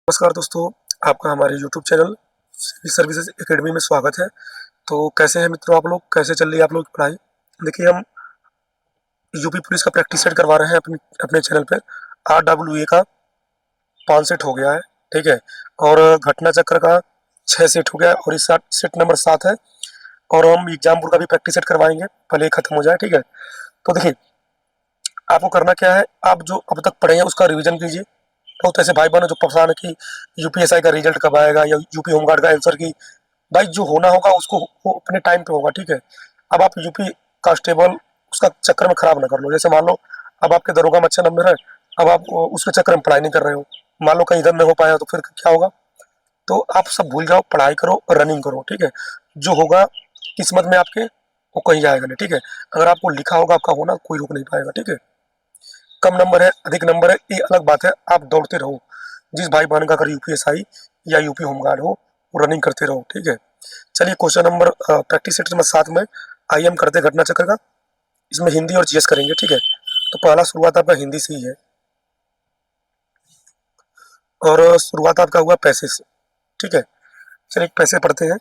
नमस्कार दोस्तों, आपका हमारे YouTube channel civil services academy में स्वागत है। तो कैसे हैं मित्रों आप लोग? कैसे चल रही है आप लोग की पढ़ाई? देखिए, हम यूपी पुलिस का प्रैक्टिस सेट करवा रहे हैं अपने अपने चैनल पर। RWA का 5 सेट हो गया है, ठीक है। और घटना चक्र का 6 सेट हो गया है और इस सेट नंबर 7 है। और हम एग्जामपुर का भी प्रैक्टिस सेट करवाएंगे, पहले ही खत्म हो जाए, ठीक है। तो देखिए, आपको करना क्या है, आप जो अब तक पढ़े हैं उसका रिविजन कीजिए। बहुत ऐसे भाई बहन जो परेशान है कि यूपीएसआई का रिजल्ट कब आएगा या यूपी होमगार्ड का आंसर की। भाई, जो होना होगा उसको वो अपने टाइम पे होगा, ठीक है। अब आप यूपी कांस्टेबल उसका चक्कर में खराब ना कर लो। जैसे मान लो अब आपके दरोगा में अच्छा नंबर है, अब आप उसके चक्कर में पढ़ाई नहीं कर रहे हो, मान लो कहीं इधर नहीं हो पाया तो फिर क्या होगा? तो आप सब भूल जाओ, पढ़ाई करो और रनिंग करो, ठीक है। जो होगा किस्मत में आपके, वो कहीं जाएगा नहीं, ठीक है। अगर आपको लिखा होगा आपका होना, कोई रोक नहीं पाएगा, ठीक है। कम नंबर है अधिक नंबर है ये अलग बात है, आप दौड़ते रहो। जिस भाई बहन का अगर यूपीएसआई या यूपी होमगार्ड हो, वो रनिंग करते रहो, ठीक है। चलिए, question number practice set number 7 में आइए हम करते हैं घटना चक्र का। इसमें हिंदी और जीएस करेंगे, ठीक है। तो पहला शुरुआत आपका हिंदी से ही है और शुरुआत आपका हुआ पैसे से, ठीक है। चलिए पैसे पढ़ते हैं।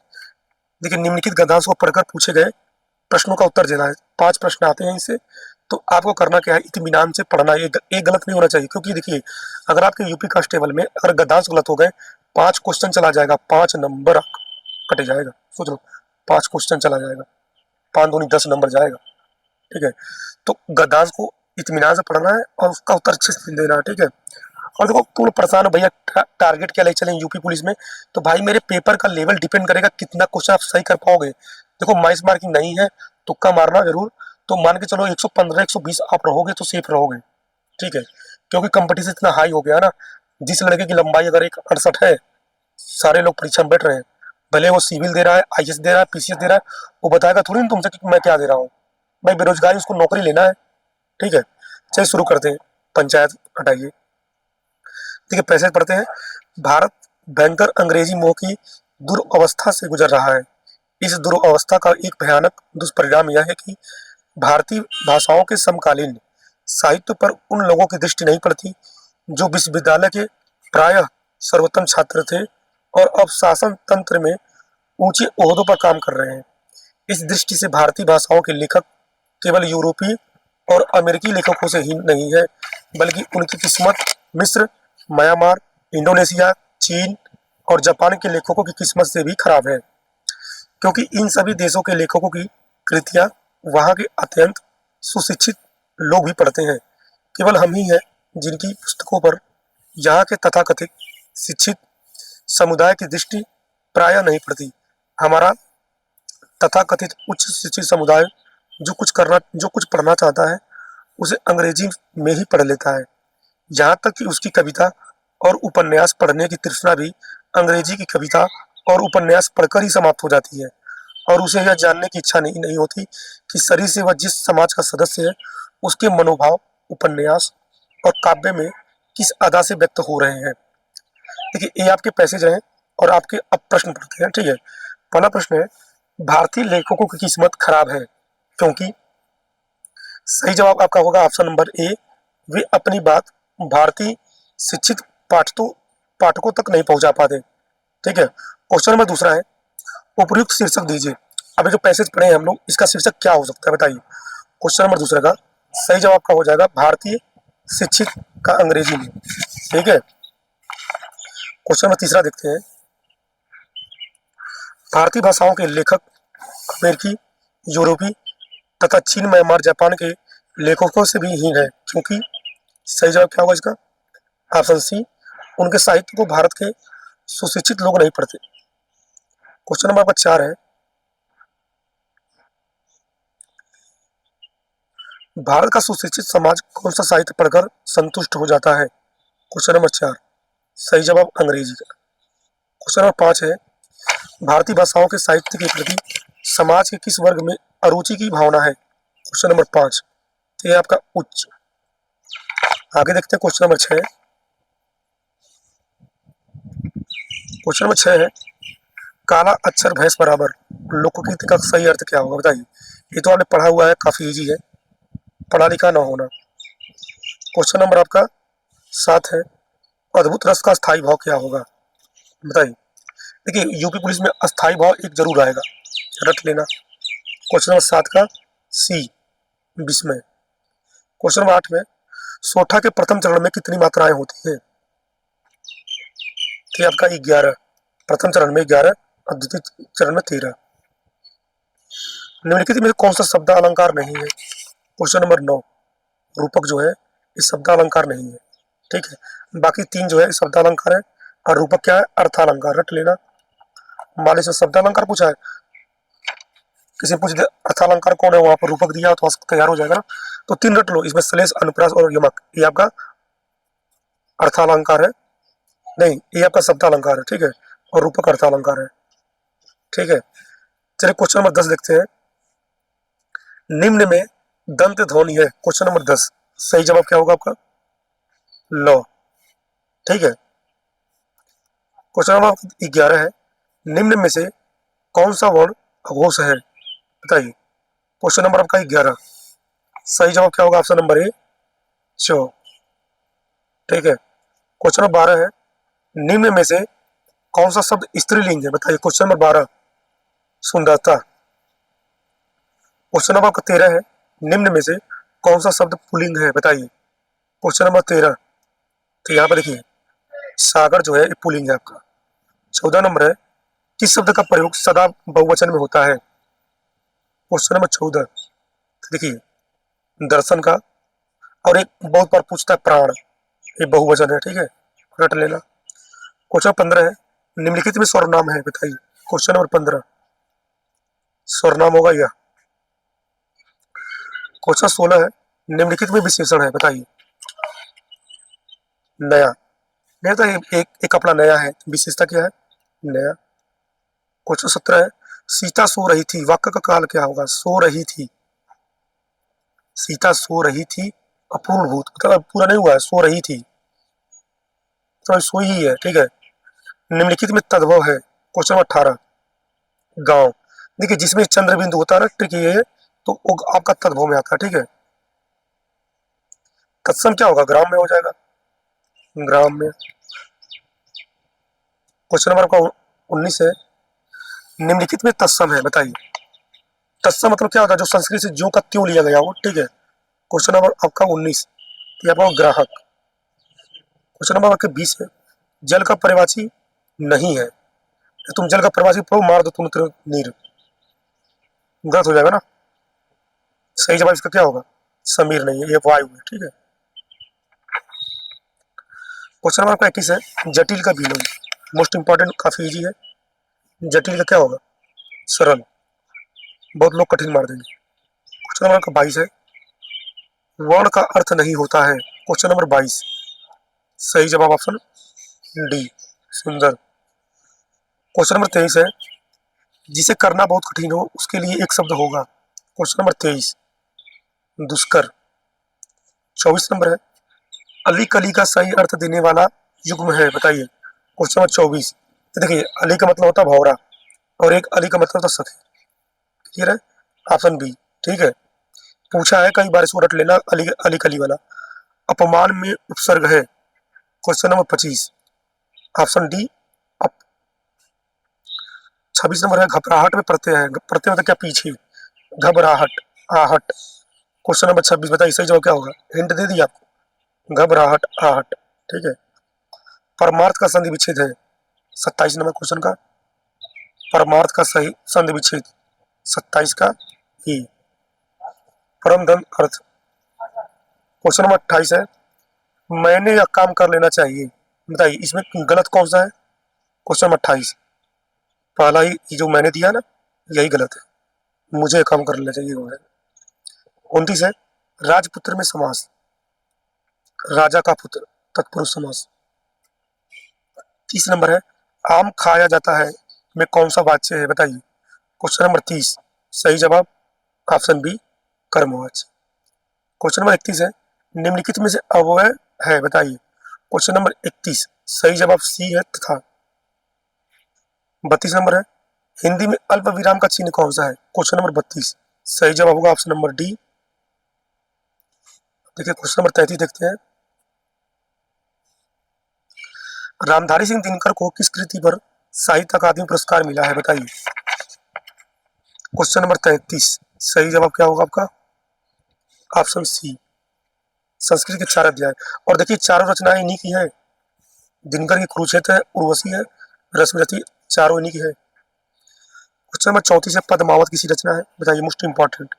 देखिए, निम्नलिखित गद्यांश को पढ़कर पूछे गए प्रश्नों का उत्तर देना है। 5 प्रश्न आते हैं इससे। तो आपको करना क्या है, इत्मीनान से पढ़ना है। ये गलत नहीं होना चाहिए, क्योंकि देखिए, अगर आपके यूपी कांस्टेबल में अगर गद्यांश गलत हो गए, 5 क्वेश्चन चला जाएगा, 5 नंबर कट जाएगा। सोच लो, 5 क्वेश्चन चला जाएगा, 5 दूनी 10 नंबर जाएगा, ठीक है। तो गद्यांश को इत्मीनान से पढ़ना है और उसका उत्तर अच्छे से देना है, ठीक है। और देखो, तुम परेशान हो भैया, टारगेट क्या ले चले यूपी पुलिस में। तो भाई, मेरे पेपर का लेवल डिपेंड करेगा कितना क्वेश्चन आप सही कर पाओगे। देखो, माइस मार्किंग नहीं है, तुक्का मारना जरूर। तो मान के चलो 115 120 आप रहोगे तो सेफ रहोगे, ठीक है। क्योंकि कंपटीशन इतना हाई हो गया ना। जिस लड़के की लंबाई अगर 168 है, सारे लोग परीक्षा में बैठ रहे हैं। भले वो सिविल दे रहा है, आईएएस दे रहा है, पीसीएस दे रहा है, वो बताएगा थोड़ी ना तुमसे कि मैं क्या दे रहा हूँ। भाई, बेरोजगारी, उसको नौकरी लेना है, ठीक है। चलिए शुरू करते हैं। पंचायत हटाइए। देखिए, पैसे पढ़ते हैं। भारत भयंकर अंग्रेजी मोह की दुर्अवस्था से गुजर रहा है। इस दुर्अवस्था का एक भयानक दुष्परिणाम यह है कि भारतीय भाषाओं के समकालीन साहित्य पर उन लोगों की दृष्टि नहीं पड़ती जो विश्वविद्यालय के प्रायः सर्वोत्तम छात्र थे और अब शासन तंत्र में ऊंचे ओहदों पर काम कर रहे हैं। इस दृष्टि से भारतीय भाषाओं के लेखक केवल यूरोपीय और अमेरिकी लेखकों से ही नहीं है, बल्कि उनकी किस्मत मिस्र, म्यांमार, इंडोनेशिया, चीन और जापान के लेखकों की किस्मत से भी खराब है, क्योंकि इन सभी देशों के लेखकों की कृतियां वहां के अत्यंत सुशिक्षित लोग भी पढ़ते हैं। केवल हम ही हैं जिनकी पुस्तकों पर यहाँ के तथाकथित शिक्षित समुदाय की दृष्टि प्रायः नहीं पड़ती। हमारा तथाकथित उच्च शिक्षित समुदाय जो कुछ पढ़ना चाहता है, उसे अंग्रेजी में ही पढ़ लेता है। यहाँ तक कि उसकी कविता और उपन्यास पढ़ने की तृष्णा भी अंग्रेजी की कविता और उपन्यास पढ़कर ही समाप्त हो जाती है। और उसे यह जानने की इच्छा नहीं होती कि शरीर से वह जिस समाज का सदस्य है, उसके मनोभाव उपन्यास और काव्य में किस अदा से व्यक्त हो रहे हैं। देखिए, ये आपके पैसेज हैं और आपके अब प्रश्न पढ़ते हैं, ठीक है। पहला प्रश्न है, भारतीय लेखकों की किस्मत खराब है क्योंकि। सही जवाब आपका होगा ऑप्शन नंबर ए, वे अपनी बात भारतीय शिक्षित पाठकों पाठकों तक नहीं पहुंचा पाते, ठीक है। क्वेश्चन नंबर दूसरा है, उपयुक्त शीर्षक दीजिए। अभी जो पैसेज पढ़े हैं हम लोग, इसका शीर्षक क्या हो सकता है बताइए। क्वेश्चन नंबर दूसरे का सही जवाब का हो जाएगा भारतीय शिक्षित का अंग्रेजी में, ठीक है। क्वेश्चन नंबर तीसरा देखते हैं, भारतीय भाषाओं के लेखक अमेरिकी, यूरोपी तथा चीन, म्यांमार, जापान के लेखकों से भी हीन है क्योंकि। सही जवाब क्या होगा इसका? ऑप्शन सी, उनके साहित्य को भारत के सुशिक्षित लोग नहीं पढ़ते। क्वेश्चन नंबर 4 है, भारत का सुशिक्षित समाज कौन सा साहित्य पढ़कर संतुष्ट हो जाता है? क्वेश्चन नंबर 4 सही जवाब अंग्रेजी का। क्वेश्चन नंबर 5 है, भारतीय भाषाओं के साहित्य के प्रति समाज के किस वर्ग में अरुचि की भावना है? क्वेश्चन नंबर 5, तो ये आपका उच्च। आगे देखते हैं क्वेश्चन नंबर 6। क्वेश्चन नंबर 6 है, काला अक्षर भैंस बराबर लोकगीत का सही अर्थ क्या होगा बताइए। ये तो आपने पढ़ा हुआ है, काफी इजी है, पढ़ा लिखा ना होना। क्वेश्चन नंबर आपका 7 है, अद्भुत रस का स्थायी भाव क्या होगा, बताइए। देखिए यूपी पुलिस में अस्थायी भाव एक जरूर आएगा, रट लेना। क्वेश्चन नंबर 7 का सी, विस्मय। क्वेश्चन नंबर 8 में सोठा के प्रथम चरण में कितनी मात्राएं होती है, तो आपका 11, प्रथम चरण में 11 और द्वितीय चरण में 13। निम्नलिखित में कौन सा शब्द अलंकार नहीं है, क्वेश्चन नंबर 9, रूपक जो है इस शब्द अलंकार नहीं है, ठीक है। बाकी 3 जो है शब्द अलंकार है और रूपक क्या है, अर्थालंकार, रट लेना। मान लीजिए शब्द अलंकार पूछा है, किसी ने पूछ दिया अर्थालंकार कौन है, वहां पर रूपक दिया तो तैयार हो जाएगा ना। तो 3 रट लो, इसमें श्लेष, अनुप्रास और यमक, ये आपका अर्थालंकार है, नहीं ये आपका शब्द अलंकार है, ठीक है, और रूपक अर्थालंकार है, ठीक है। चलिए क्वेश्चन नंबर 10 देखते हैं। निम्न में दंत ध्वनि है, क्वेश्चन नंबर 10, सही जवाब क्या होगा आपका, लो, ठीक है। क्वेश्चन नंबर 11 है, निम्न में से कौन सा वर्ण अघोष है, बताइए। क्वेश्चन नंबर आपका 11, सही जवाब क्या होगा, ऑप्शन नंबर ए, चौ, ठीक है। क्वेश्चन नंबर 12 है, निम्न में से कौन सा शब्द स्त्रीलिंग है, बताइए। क्वेश्चन नंबर 12, सुंदरता। क्वेश्चन नंबर 13 है, निम्न में से कौन सा शब्द पुल्लिंग है, बताइए। क्वेश्चन नंबर 13, तो यहाँ पर देखिए सागर जो है ये पुल्लिंग है आपका। 14 नंबर है, किस शब्द का प्रयोग सदा बहुवचन में होता है, क्वेश्चन नंबर 14, तो देखिए दर्शन का, और एक बहुत बार पूछता है प्राण, ये बहुवचन है, ठीक है, रट लेना। क्वेश्चन 15 है, निम्नलिखित में सर्वनाम है, बताइए। क्वेश्चन नंबर 15, सर्वनाम होगा यह। क्वेश्चन 16 है, निम्नलिखित में विशेषण है, बताइए। नया, नया तो एक कपड़ा नया है, विशेषता क्या है, नया। क्वेश्चन 17 है, सीता सो रही थी, वाक्य का काल क्या होगा, सो रही थी, सीता सो रही थी, अपूर्ण भूत, मतलब पूरा नहीं हुआ है, सो रही थी, तो सोई ही है, ठीक है। निम्नलिखित में तद्भव है, क्वेश्चन नंबर 18, गांव। देखिए जिसमें चंद्र बिंदु होता है ना, ट्रिक ये है, तो वो आपका तद्भव में आता है, ठीक है। तत्सम क्या होगा, ग्राम में हो जाएगा, ग्राम में। क्वेश्चन नंबर आपका 19 है, निम्नलिखित में तत्सम है, बताइए। तत्सम मतलब क्या होता है, जो संस्कृत से ज्यों का त्यों लिया गया हो, ठीक है। क्वेश्चन नंबर आपका 19, ये आपका ग्राहक। क्वेश्चन नंबर आपके 20 है, जल का पर्यायवाची नहीं है, तुम जल का पर्यायवाची पढ़ो, मार दो तुम नीर, गलत हो जाएगा ना। सही जवाब इसका क्या होगा, समीर नहीं है, ये वायु है, ठीक है। क्वेश्चन नंबर आपका 21 है, जटिल का विलोम, मोस्ट इंपॉर्टेंट, काफी इजी है। जटिल का क्या होगा, सरल, बहुत लोग कठिन मार देंगे। क्वेश्चन नंबर आपका 22 है, वर्ण का अर्थ नहीं होता है, क्वेश्चन नंबर 22, सही जवाब ऑप्शन डी, सुंदर। क्वेश्चन नंबर 23 है, जिसे करना बहुत कठिन हो उसके लिए एक शब्द होगा, क्वेश्चन नंबर 23, दुष्कर। 24 नंबर है, अली कली का सही अर्थ देने वाला युग्म है, बताइए। क्वेश्चन नंबर 24, तो देखिए अली का मतलब होता है भौरा, और एक अली का मतलब होता है सखी, क्लियर है, ऑप्शन बी, ठीक है। पूछा है कई बार, इसको रट लेना, अली अली कली वाला। अपमान में उपसर्ग है, question number 25, option D, up. 26 number है, घबराहट में प्रत्यय है, प्रत्यय मतलब क्या, पीछे, घबराहट, आहट। क्वेश्चन नंबर 26, बताइए सही जवाब क्या होगा, हिंट दे दिया आपको, घबराहट, आहट, ठीक है। परमार्थ का संधि विच्छेद है, 27 नंबर क्वेश्चन का, परमार्थ का सही संधि विच्छेद 27 का ही, परम धन अर्थ। क्वेश्चन नंबर 28 है, मैंने यह काम कर लेना चाहिए, बताइए इसमें गलत कौन सा है, क्वेश्चन नंबर 28, पहला ही जो मैंने दिया ना, यही गलत है, मुझे काम कर लेना चाहिए वो है। 29 है, राजपुत्र में समास, राजा का पुत्र, तत्पुरुष समास। 30 नंबर है, आम खाया जाता है में कौन सा वाच्य है, बताइए। क्वेश्चन नंबर 30, सही जवाब ऑप्शन बी, कर्मवाच्य। क्वेश्चन नंबर 31 है, निम्नलिखित में से अव्यय है, बताइए। क्वेश्चन नंबर 31, सही जवाब सी है, तथा। 32 नंबर है, हिंदी में अल्प विराम का चिन्ह कौन सा है, क्वेश्चन नंबर 32, सही जवाब होगा ऑप्शन नंबर डी। देखिए क्वेश्चन नंबर 33 देखते हैं, रामधारी सिंह दिनकर को किस कृति पर साहित्य अकादमी पुरस्कार मिला है, बताइए। क्वेश्चन नंबर 33, सही जवाब क्या होगा आपका? ऑप्शन सी, संस्कृत के 4 अध्याय। और देखिए चारों रचनाएं इन्हीं की है, दिनकर की कुरुक्षेत्र है, उर्वशी है, रश्मिरथी, चारों इन्हीं की है। क्वेश्चन नंबर 34 है, पद्मावत किसी रचना है, बताइए, मोस्ट इंपॉर्टेंट।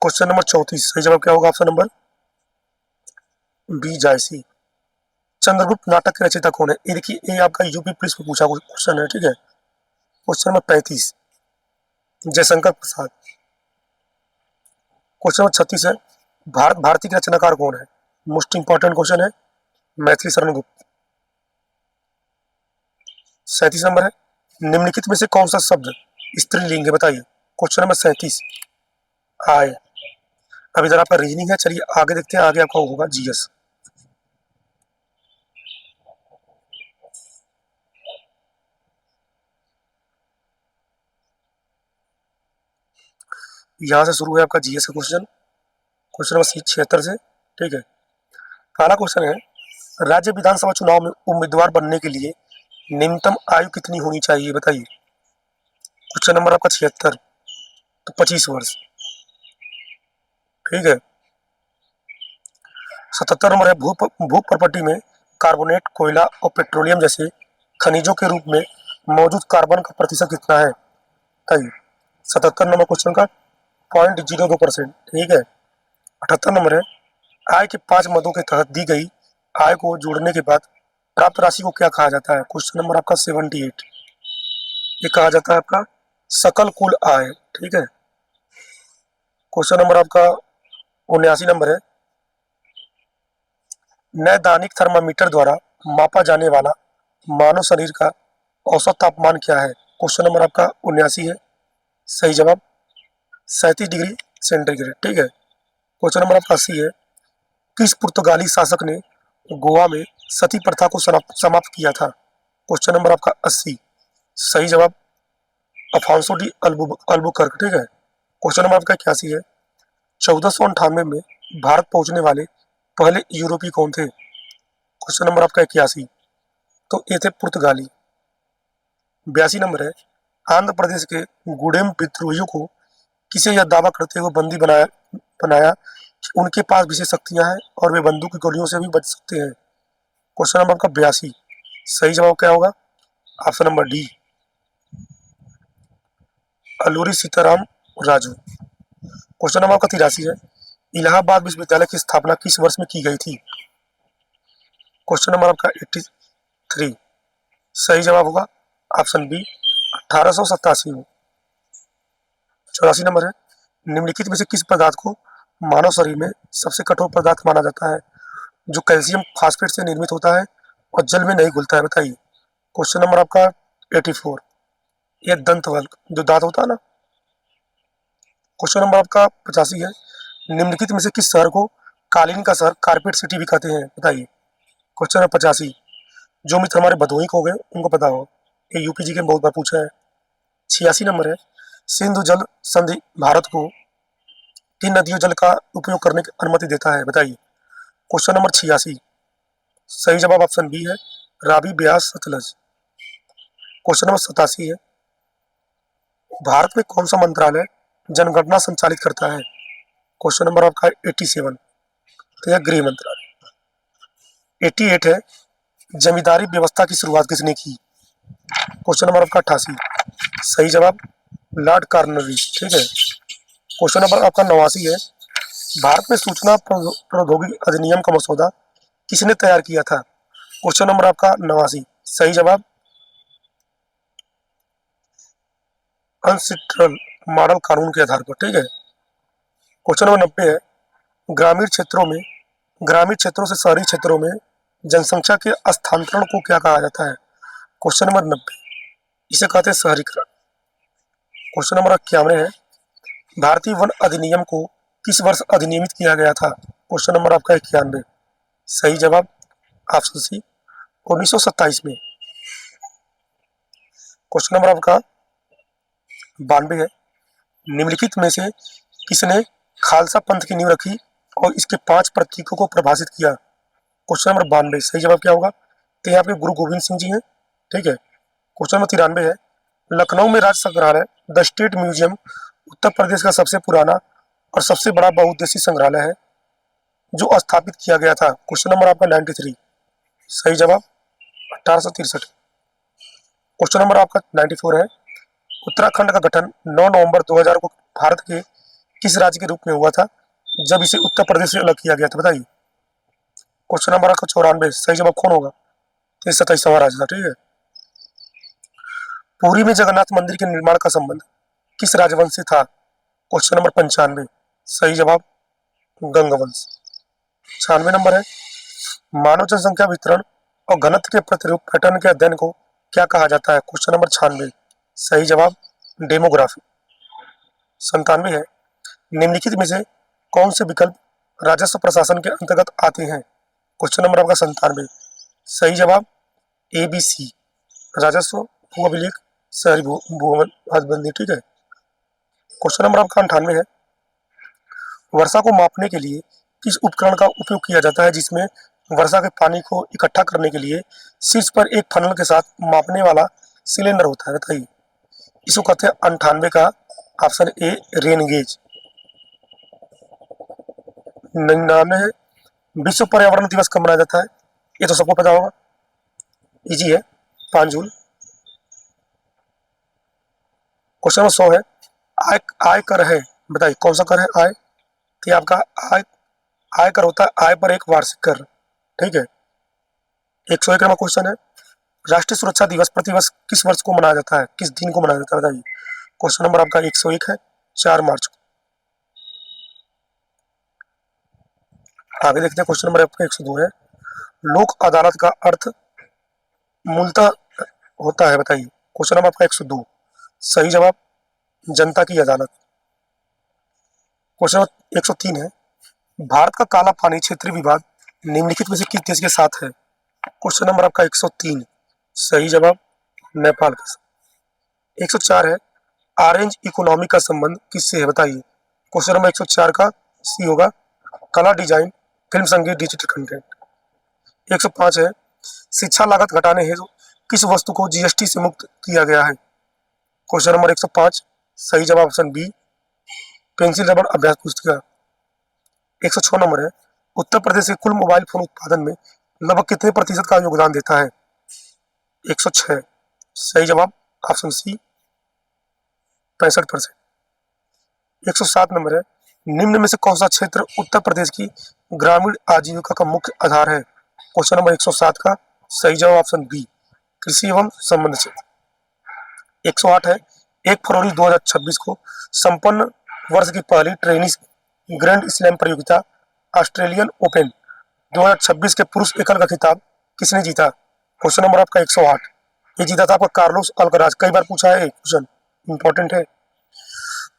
क्वेश्चन नंबर 34, सही जवाब क्या होगा? ऑप्शन नंबर बी, जायसी। चंद्रगुप्त नाटक के रचयिता कौन है? ये देखिए, ये आपका यूपी पुलिस में पूछा क्वेश्चन है, ठीक है। Question number 35, Jaishankar Prasad. Question number 36 है, भारत भारती के रचनाकार कौन है? मोस्ट इंपॉर्टेंट क्वेश्चन है, मैथिली शरण गुप्त। 37 नंबर है, निम्नलिखित में से कौन सा शब्द स्त्रीलिंग है, बताइए। क्वेश्चन नंबर 37, आय। अब इधर आपका रीजनिंग है, चलिए आगे देखते हैं, आगे आपका होगा जीएस। यहां से शुरू है आपका जीएस का क्वेश्चन, क्वेश्चन नंबर 76 से, ठीक है। पहला क्वेश्चन है, राज्य विधानसभा चुनाव में उम्मीदवार बनने के लिए न्यूनतम आयु कितनी होनी चाहिए, बताइए। क्वेश्चन नंबर आपका 76, तो 25 वर्ष, ठीक है। 77 नंबर है, भू प्रॉपर्टी में कार्बोनेट, कोयला और पेट्रोलियम जैसे खनिजों के रूप में मौजूद कार्बन का प्रतिशत कितना है, बताइए। 77 नंबर क्वेश्चन का 0.02%, ठीक है। 78 नंबर है, आय के 5 मदों के तहत दी गई आय को जोड़ने के बाद प्राप्त राशि को क्या कहा जाता है? क्वेश्चन नंबर आपका 78, ये कहा जाता है आपका सकल कुल आय, ठीक है। क्वेश्चन नंबर आपका 79 नंबर है, नैदानिक थर्मामीटर द्वारा मापा जाने वाला मानव शरीर का औसत तापमान क्या है? क्वेश्चन नंबर आपका 79 है, सही जवाब 37 डिग्री सेंटीग्रेड, ठीक है। क्वेश्चन नंबर आपका 80 है, किस पुर्तगाली शासक ने गोवा में सती प्रथा को समाप्त किया था? क्वेश्चन नंबर आपका 80, सही जवाब अफांसो डी अल्बुकर्क, ठीक है। क्वेश्चन नंबर आपका 81 है, 1498 में भारत पहुंचने वाले पहले यूरोपीय कौन थे? क्वेश्चन नंबर आपका 81, तो ये थे पुर्तगाली। 82 नंबर है, आंध्र प्रदेश के गुडेम विद्रोहियों को किसे यह दावा करते हुए बंदी बनाया बनाया कि उनके पास विशेष शक्तियां हैं और वे बंदूक की गोलियों से भी बच सकते हैं? क्वेश्चन नंबर आपका 82, सही जवाब क्या होगा? Option number D, Alluri Sitaram Raju. Question number आपका 83 है, इलाहाबाद विश्वविद्यालय की स्थापना किस वर्ष में की गई थी? क्वेश्चन नंबर आपका 83, सही जवाब होगा ऑप्शन बी, 1887 में। 84 नंबर है, निम्नलिखित में से किस पदार्थ को मानव शरीर में सबसे कठोर पदार्थ माना जाता है, जो कैल्शियम फास्फेट से निर्मित होता है और जल में नहीं घुलता है, बताइए। क्वेश्चन नंबर आपका 84, ये दंत वल्क, जो दांत होता है ना। क्वेश्चन नंबर आपका 85 है, निम्नलिखित में से किस शहर को कालीन का शहर, कारपेट सिटी भी कहते हैं, बताइए। क्वेश्चन नंबर 85, जो मित्र हमारे भदोही को हो गए उनको पता हो, ये यूपीजी के बहुत बार पूछा है। 86 नंबर है, सिंधु जल संधि भारत को किन नदियों जल का उपयोग करने की अनुमति देता है, बताइए। क्वेश्चन नंबर 86, सही जवाब ऑप्शन बी है, रावी, ब्यास, सतलज। क्वेश्चन नंबर 87 है, भारत में कौन सा मंत्रालय जनगणना संचालित करता है? क्वेश्चन नंबर आपका 87, तो यह गृह मंत्रालय। 88 है, जमींदारी व्यवस्था की शुरुआत किसने की? क्वेश्चन नंबर आपका 88, सही जवाब लॉर्ड कॉर्नवालिस, ठीक है। क्वेश्चन नंबर आपका 89 है, भारत में सूचना प्रौद्योगिकी अधिनियम का मसौदा किसने तैयार किया था? क्वेश्चन नंबर आपका 89, सही जवाब अनसिट्रल मॉडल कानून के आधार पर, ठीक है। क्वेश्चन नंबर 90 है, ग्रामीण क्षेत्रों से शहरी क्षेत्रों में जनसंख्या के स्थानांतरण को क्या कहा जाता है? क्वेश्चन नंबर 90, इसे कहते हैं शहरीकरण। क्वेश्चन नंबर 91 है, भारतीय वन अधिनियम को किस वर्ष अधिनियमित किया गया था? क्वेश्चन नंबर आपका 91, सही जवाब ऑप्शन सी, 1927 में। क्वेश्चन नंबर आपका 92 है, निम्नलिखित में से किसने खालसा पंथ की नींव रखी और इसके 5 प्रतीकों को परिभाषित किया? क्वेश्चन नंबर 92 सही जवाब क्या होगा? तो यहाँ पे गुरु गोविंद सिंह जी हैं। ठीक है। क्वेश्चन नंबर 93 है, लखनऊ में राज्य संग्रहालय the state museum Uttar Pradesh का सबसे पुराना और सबसे बड़ा बहुउद्देशीय संग्रहालय है जो स्थापित किया गया था। क्वेश्चन नंबर आपका 93 सही जवाब 1863। क्वेश्चन नंबर आपका 94 है, उत्तराखंड का गठन 9 नवंबर 2000 को भारत के किस राज्य के रूप में हुआ था जब इसे उत्तर प्रदेश से अलग किया गया था? बताइए। क्वेश्चन नंबर आपका 94 सही जवाब कौन होगा? तो 27वां राज्य था। ठीक है। पुरी में जगन्नाथ मंदिर के निर्माण का संबंध किस राजवंश से था? क्वेश्चन नंबर 95 सही जवाब गंगवंश। 96 नंबर है, मानव जनसंख्या वितरण और घनत्व के प्रतिरूप पैटर्न के अध्ययन को क्या कहा जाता है? क्वेश्चन नंबर 96 सही जवाब डेमोग्राफी। 97 है, निम्नलिखित में से कौन से विकल्प राजस्व प्रशासन के अंतर्गत आते हैं? क्वेश्चन नंबर आपका 97 सही जवाब ABC राजस्व भू अभिलेख शहरी भूवन हदबंदी। ठीक है। क्वेश्चन नंबर आपका 98 है, वर्षा को मापने के लिए किस उपकरण का उपयोग किया जाता है जिसमें वर्षा के पानी को इकट्ठा करने के लिए शीर्ष पर एक फनल के साथ मापने वाला सिलेंडर होता है? बताइए। इसको कहते हैं 98 का ऑप्शन ए रेन गेज। 99 है, विश्व पर्यावरण दिवस कब मनाया जाता है? ये तो सबको पता होगा, इजी है, 5 जून। क्वेश्चन नंबर 100 है, आय आय कर है, बताइए कौन सा कर है? आय। तो आपका आय आय कर होता है आय पर एक वार्षिक कर। ठीक है। 101 नंबर क्वेश्चन है, राष्ट्रीय सुरक्षा दिवस प्रतिवर्ष किस वर्ष को मनाया जाता है, किस दिन को मनाया जाता है? बताइए। क्वेश्चन नंबर आपका 101 है 4 मार्च को। आगे देखते हैं। क्वेश्चन नंबर आपका 102 है, लोक अदालत का अर्थ मूलतः होता है? बताइए। क्वेश्चन नंबर आपका 102 सही जवाब जनता की अदालत। क्वेश्चन नंबर 103 है, भारत का काला पानी क्षेत्रीय विवाद निम्नलिखित में से किस देश के साथ है? क्वेश्चन नंबर आपका 103 सही जवाब नेपाल के साथ। 104 है, ऑरेंज इकोनॉमी का संबंध किससे है? बताइए। क्वेश्चन नंबर 104 का सी होगा, कला डिजाइन फिल्म संगीत डिजिटल कंटेंट। 105 है, शिक्षा लागत घटाने हेतु किस वस्तु को जीएसटी से मुक्त किया गया है? क्वेश्चन नंबर 105 सही जवाब ऑप्शन बी पेंसिल रबड़ अभ्यास पुस्तिका। 106 नंबर है, उत्तर प्रदेश के कुल मोबाइल फोन उत्पादन में लगभग कितने प्रतिशत का योगदान देता है? 106 सही जवाब ऑप्शन सी 65%। 107 नंबर है, निम्न में से कौन सा क्षेत्र उत्तर प्रदेश की ग्रामीण आजीविका का मुख्य आधार है? क्वेश्चन नंबर 107 का सही जवाब ऑप्शन बी कृषि एवं संबंध क्षेत्र। 108 है, 1 फरवरी 2026 को संपन्न वर्ष की पहली टेनिस ग्रैंड स्लैम प्रतियोगिता ऑस्ट्रेलियन ओपन 2026 के पुरुष एकल का खिताब किसने जीता? क्वेश्चन नंबर आपका 108 ये जीता था आपका कार्लोस अल्कराज। कई बार पूछा है क्वेश्चन, इंपॉर्टेंट है।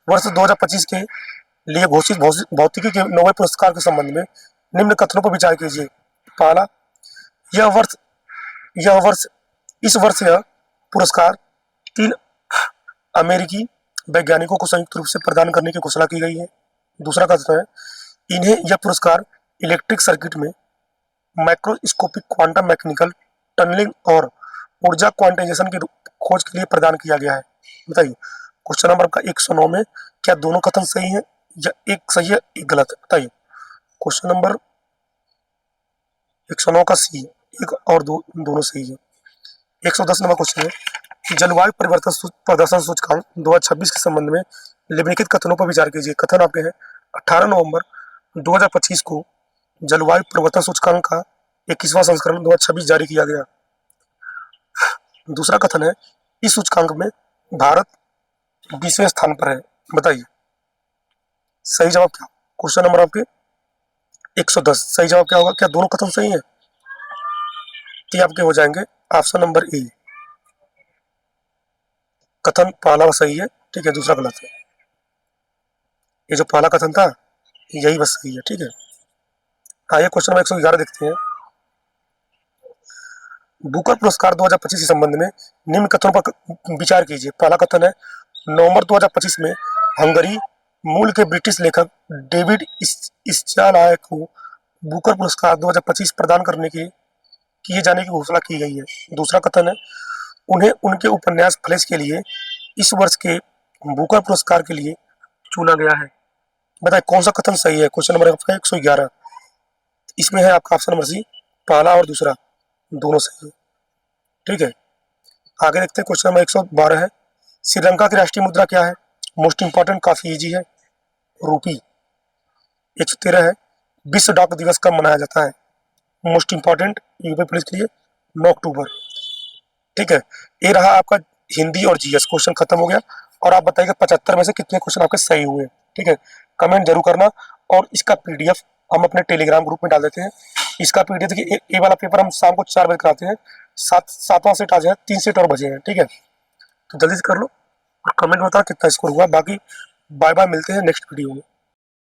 वर्ष 2025 के लिए घोषित भौतिकी के नोबेल पुरस्कार के संबंध में निम्न कथनों पर विचार कीजिए। पहला, यह वर्ष यह वर्ष इस वर्ष यह पुरस्कार 3 अमेरिकी वैज्ञानिकों को संयुक्त रूप से प्रदान करने की घोषणा की गई है। दूसरा कथन है, इन्हें यह पुरस्कार इलेक्ट्रिक सर्किट में माइक्रोस्कोपिक क्वांटम मैकेनिकल टनलिंग और ऊर्जा क्वांटाइजेशन की खोज के लिए प्रदान किया गया है। बताइए। क्वेश्चन नंबर आपका 109 में क्या दोनों कथन सही हैं या एक सही है एक गलत है? बताइए। क्वेश्चन नंबर 109 का सी एक और दोनों सही है। 110 नंबर क्वेश्चन है, जलवायु परिवर्तन प्रदर्शन सूचकांक 2026 के संबंध में निम्नलिखित कथनों पर विचार कीजिए। कथन आपके हैं, 18 नवंबर 2025 को जलवायु परिवर्तन सूचकांक का 21वां संस्करण 2026 जारी किया गया। दूसरा कथन है, इस सूचकांक में भारत 20वें स्थान पर है। बताइए सही जवाब क्या? क्वेश्चन नंबर आपके 110 सही जवाब क्या होगा? क्या दोनों कथन सही है? तो आपके हो जाएंगे ऑप्शन नंबर ए, कथन पहला सही है। ठीक है, दूसरा गलत है। ये जो पहला कथन था यही बस सही है। ठीक है। आइए क्वेश्चन नंबर 111 देखते हैं। बुकर पुरस्कार 2025 के संबंध में निम्न कथनों पर विचार कीजिए। पहला कथन है, नवंबर 2025 में हंगरी मूल के ब्रिटिश लेखक डेविड इस्चालाय को बुकर पुरस्कार 2025 प्रदान करने की किए जाने की घोषणा की गई है। दूसरा कथन है, उन्हें उनके उपन्यास फ्लैश के लिए इस वर्ष के बुकर पुरस्कार के लिए चुना गया है। बताइए कौन सा कथन सही है। क्वेश्चन नंबर आपका 111। इसमें है आपका ऑप्शन नंबर सी, पहला और दूसरा दोनों सही है। ठीक है, आगे देखते हैं। क्वेश्चन नंबर 112 है, श्रीलंका की राष्ट्रीय मुद्रा क्या है। मोस्ट इंपॉर्टेंट, काफी इजी है, रूपी। 113 है, विश्व डाक दिवस कब मनाया जाता है। मोस्ट इंपॉर्टेंट, यूपी पुलिस के लिए 9 अक्टूबर। ठीक है, ये रहा आपका हिंदी और जीएस। क्वेश्चन खत्म हो गया। और आप बताइएगा 75 में से कितने क्वेश्चन आपके सही हुए। ठीक है, कमेंट जरूर करना। और इसका पीडीएफ हम अपने टेलीग्राम ग्रुप में डाल देते हैं। इसका पीडीएफ देखिए, ये वाला पेपर हम शाम को 4 बजे कराते हैं। सातवां सेट आज है, 3 सेट और बचे हैं। ठीक है, तो जल्दी से कर लो और कमेंट में बताओ कितना स्कोर हुआ। बाकी बाय बाय, मिलते हैं नेक्स्ट वीडियो में।